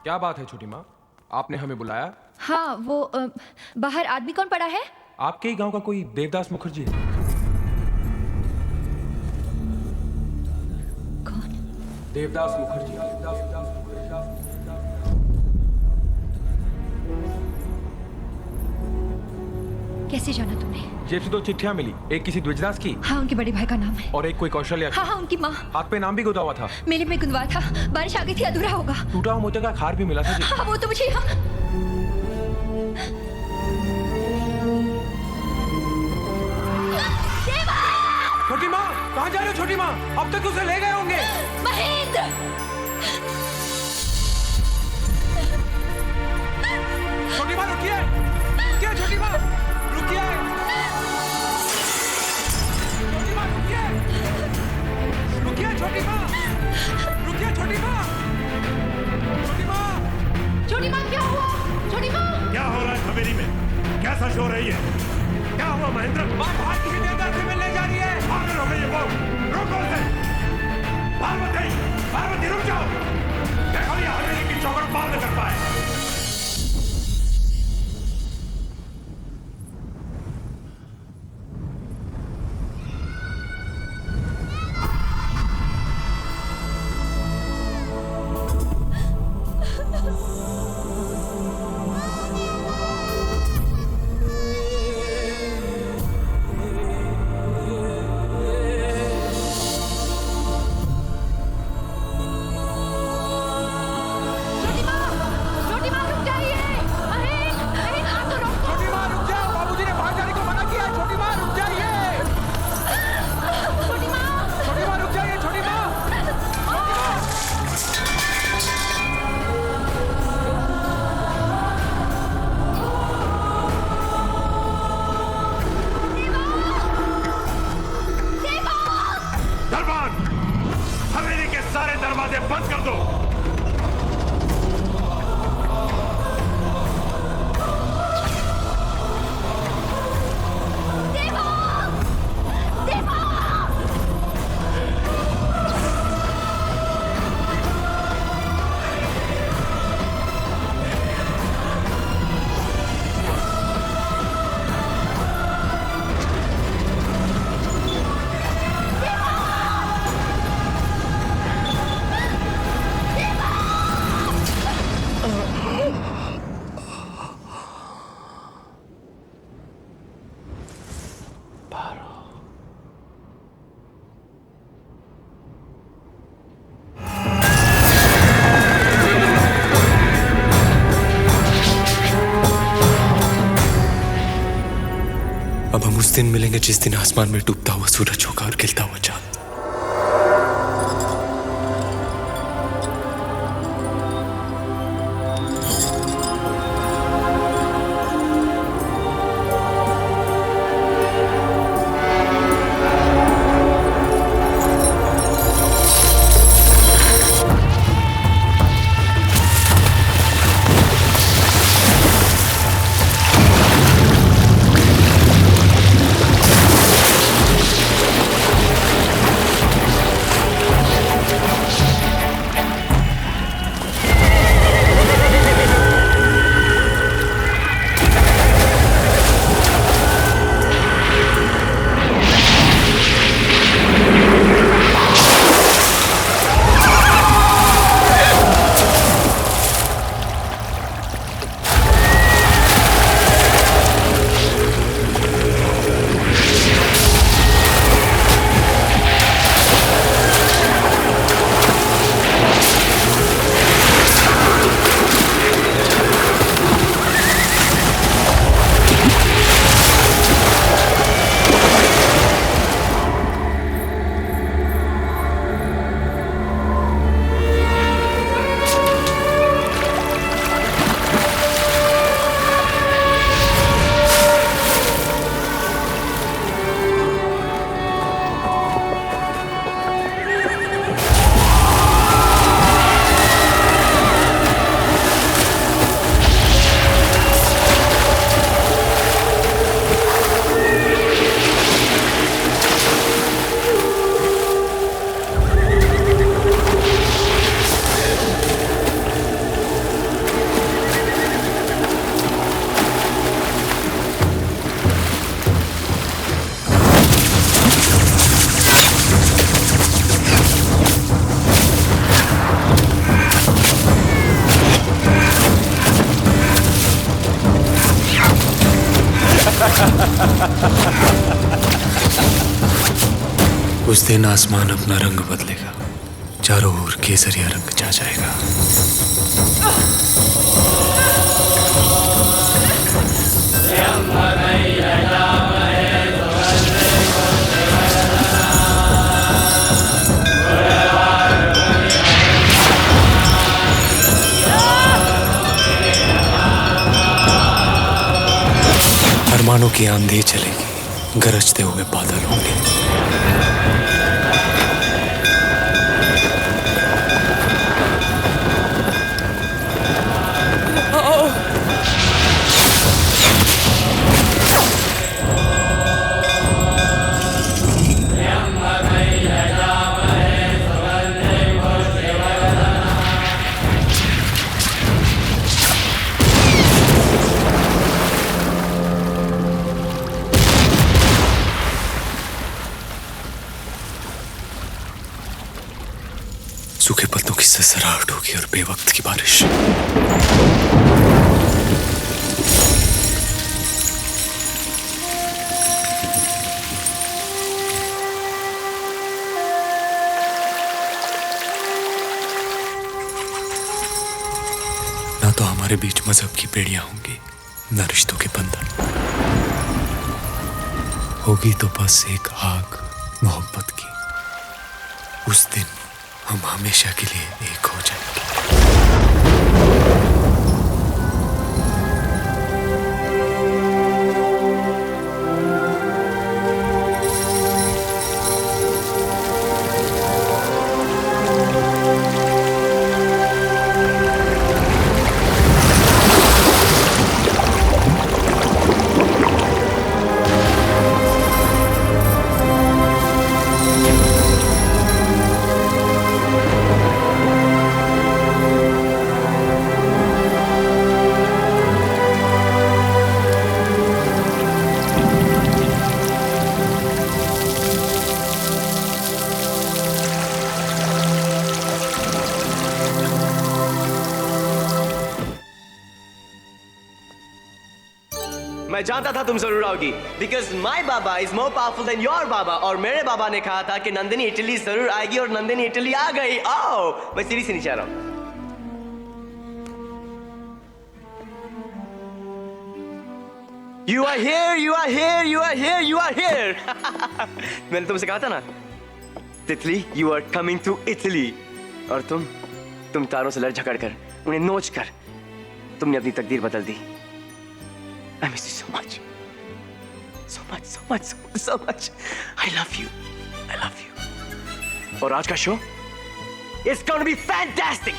क्या बात है छोटी माँ, आपने हमें बुलाया? हाँ वो बाहर आदमी कौन पड़ा है? आपके ही गांव का कोई देवदास मुखर्जी है। कौन? देवदास मुखर्जी। कैसे जाना तुमने? जेब से 2 चिट्ठियां मिली, एक किसी द्विजदास की हाँ उनके बड़े भाई का नाम है। और एक कोई कौशल्या की। हाँ हाँ उनकी माँ। हाथ पे नाम भी गुदा हुआ था। मेले में गुंदवा था, बारिश आ गई थी, अधूरा होगा। टूटा हुआ मोती का खार भी मिला था। हाँ वो तो मुझे छोटी माँ कहाँ जा रहे हो? छोटी माँ अब तक उसे ले गए होंगे। महेंद्र! छोटी माँ रुकिए, रुकिए छोटी माँ, रुकिए। छोटी माँ रुकिए, रुकिए छोटी माँ, रुकिए छोटी माँ, छोटी माँ। छोटी माँ क्या हुआ? छोटी माँ! क्या हो रहा है हवेली में? कैसा शोर है ये? क्या हुआ महेंद्र? माँ बाहर किसी देवदास से मिलने जा रही है। पागल हो गई है वो। रोको उसे। पार्वती, पार्वती रुक जाओ। देखो ये हवेली की चौखट पार न कर पाए। बंद कर दो। अब हम उस दिन मिलेंगे जिस दिन आसमान में डूबता हुआ सूरज होगा और खिलता हुआ चांद। उस दिन आसमान अपना रंग बदलेगा, चारों ओर केसरिया रंग छा जाएगा। अरमानों की आंधी चलेगी, गरजते हुए बादल होंगे। सूखे पत्तों की ससराहट होगी और बेवक्त की बारिश। ना तो हमारे बीच मजहब की बेड़ियां होंगी, ना रिश्तों के बंधन। होगी तो बस एक आग मोहब्बत की। उस दिन हम हमेशा के लिए एक हो जाएंगे। मैं जानता था तुम जरूर आओगी, because my baba is more powerful than your baba. और मेरे बाबा ने कहा था कि नंदिनी इटली जरूर आएगी, और नंदिनी इटली आ गई। आओ, मैं सीढ़ी से नीचे आ रहा हूं। You are here, you are here, you are here, you are here. मैंने तुमसे कहा था ना, तितली, you are coming to Italy. और तुम तारों से लड़ झगड़ कर, उन्हें नोच कर, तुमने अपनी तकदीर बदल दी। I miss you so much. So much, so much, so much. I love you. I love you. और आज का show? It's gonna be fantastic.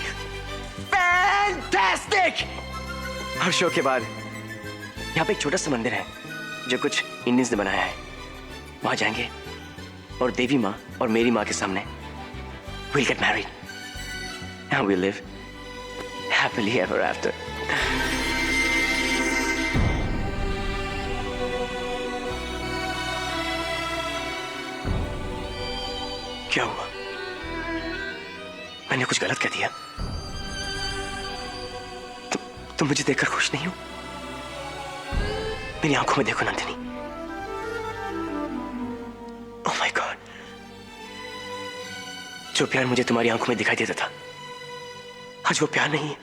Fantastic. Her show के बाद यहाँ पे एक छोटा सा मंदिर है जो कुछ इंडियंस ने बनाया है। वहां जाएंगे और देवी माँ और मेरी माँ के सामने we'll get married and we'll live happily ever after. क्या हुआ? मैंने कुछ गलत कह दिया? तुम मुझे देखकर खुश नहीं हो? मेरी आंखों में देखो नंदिनी। ओह माय गॉड, जो प्यार मुझे तुम्हारी आंखों में दिखाई देता था, आज वो प्यार नहीं है।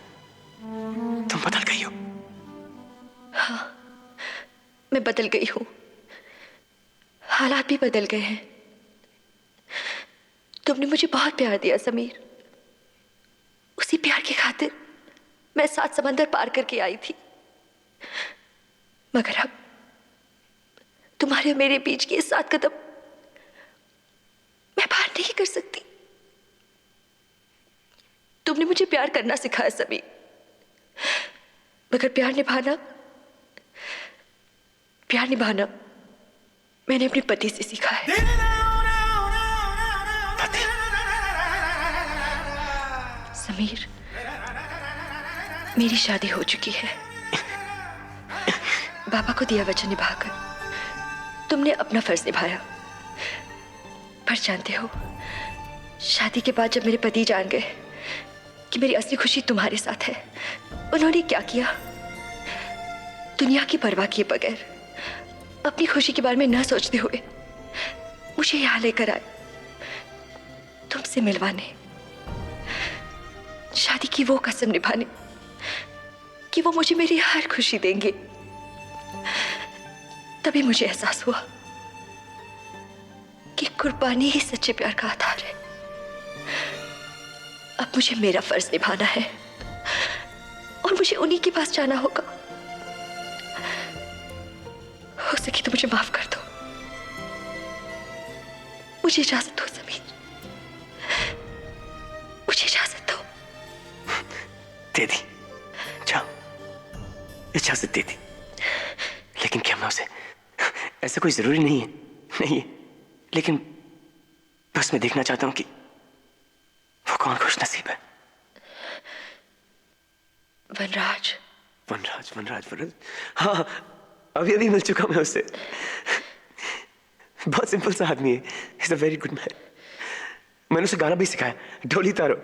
तुम बदल गई हो। हाँ, मैं बदल गई हूं। हालात भी बदल गए हैं। तुमने मुझे बहुत प्यार दिया समीर। उसी प्यार की खातिर मैं 7 समंदर पार करके आई थी। मगर अब तुम्हारे और मेरे बीच के 7 कदम मैं पार नहीं कर सकती। तुमने मुझे प्यार करना सिखाया समीर, मगर प्यार निभाना मैंने अपने पति से सीखा है। समीर, मेरी शादी हो चुकी है। बाबा को दिया वचन निभाकर तुमने अपना फर्ज निभाया। पर जानते हो, शादी के बाद जब मेरे पति जान गए कि मेरी असली खुशी तुम्हारे साथ है, उन्होंने क्या किया? दुनिया की परवाह किए बगैर, अपनी खुशी के बारे में न सोचते हुए मुझे यहाँ लेकर आए तुमसे मिलवाने, शादी की वो कसम निभाने कि वो मुझे मेरी हर खुशी देंगे। तभी मुझे एहसास हुआ कि कुर्बानी ही सच्चे प्यार का आधार है। अब मुझे मेरा फर्ज निभाना है और मुझे उन्हीं के पास जाना होगा। हो सके तो मुझे माफ कर दो। मुझे इजाजत दो समीर, मुझे इजाजत दो। दे दी, जाओ, इजाजत दे दी। लेकिन क्या मैं उसे, ऐसा कोई जरूरी नहीं है, नहीं है, लेकिन बस मैं देखना चाहता हूं कि वो कौन खुश नसीब है। वनराज। वनराज, वनराज, वनराज, हाँ, अभी अभी मिल चुका मैं उससे। बहुत सिंपल सा आदमी है, is a very good man. मैंने उसे गाना भी सिखाया, ढोली तारो।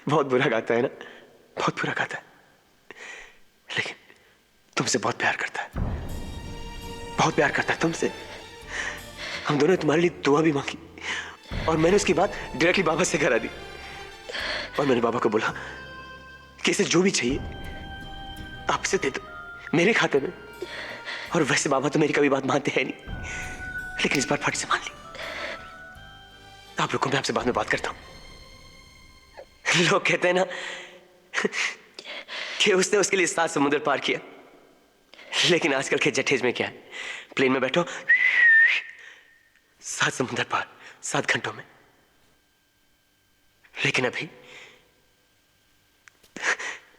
बहुत बुरा गाता है ना, बहुत बुरा गाता है, लेकिन तुमसे बहुत प्यार करता है, बहुत प्यार करता है तुमसे। हम दोनों ने तुम्हारे लिए दुआ भी मांगी और मैंने उसकी बात डायरेक्टली बाबा से करा दी। और मैंने बाबा को बोला कि इसे जो भी चाहिए आप इसे दे दो मेरे खाते में। और वैसे बाबा तो मेरी कभी बात मानते हैं नहीं, लेकिन इस बार फट से मान ली। आप रुको, मैं आपसे बाद में बात करता हूं। लोग कहते हैं ना कि उसने उसके लिए 7 समुद्र पार किया, लेकिन आजकल के जठेज में क्या है, प्लेन में बैठो 7 समुद्र पार 7 घंटों में। लेकिन अभी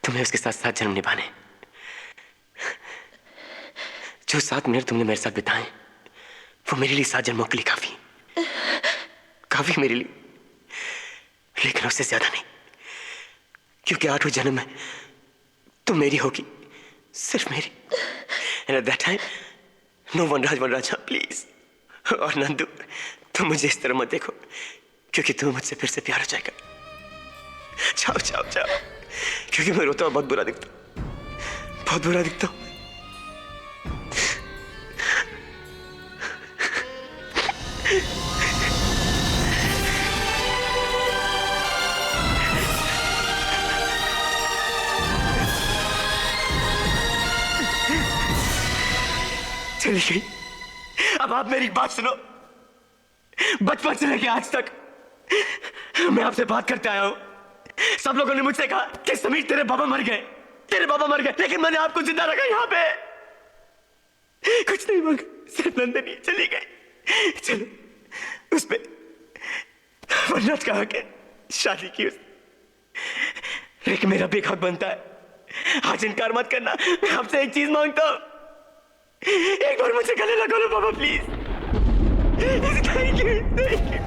तुम्हें उसके साथ 7 जन्म निभाने। जो 7 मिनट तुमने मेरे साथ बिताए वो मेरे लिए 7 जन्मों के लिए काफी, काफी मेरे लिए, लेकिन उससे ज्यादा नहीं, क्योंकि 8वें जन्म में तुम मेरी होगी, सिर्फ मेरी। And at that time, no Vanraj, Vanraj, please. और नंदू, तुम मुझे इस तरह मत देखो, क्योंकि तुम्हें मुझसे फिर से प्यार हो जाएगा। जाओ जाओ जाओ, क्योंकि मैं रोता हूँ, बहुत बुरा दिखता हूँ, बहुत बुरा दिखता हूँ। चली गई। अब आप मेरी बात सुनो। बचपन से लेके आज तक मैं आपसे बात करते आया हूं। सब लोगों ने मुझसे कहा कि समीर तेरे बाबा मर गए, तेरे बाबा मर गए, लेकिन मैंने आपको जिंदा रखा यहां पे। कुछ नहीं मांगा, सिर्फ नंदनी चली गई। चलो, उस पे वनराज का हक है, शादी की उसने, लेकिन मेरा भी हक बनता है। आज इनकार मत करना, मैं आपसे एक चीज मांगता हूं, एक बार मुझे गले लगा लो बाबा, please. Thank you, thank you.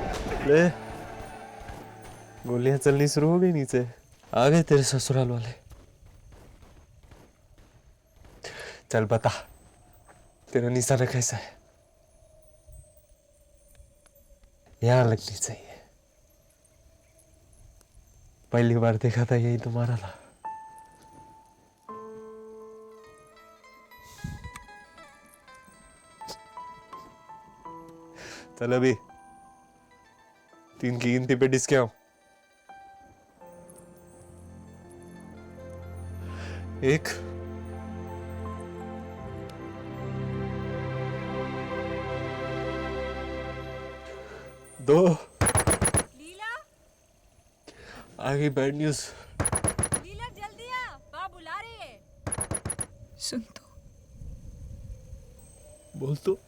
ले, गोलियां चलनी शुरू हो गई नीचे। आ गए तेरे ससुराल वाले। चल बता, तेरा निशाना कैसा है? यहां लगनी चाहिए। पहली बार देखा था यही तुम्हारा था। चल अभी 3 की गिनती पे डिस्के आओ। 1 2 लीला, आगे बैड न्यूज। लीला जल्दी आ, माँ बुला रही है। सुन तो, बोल तो।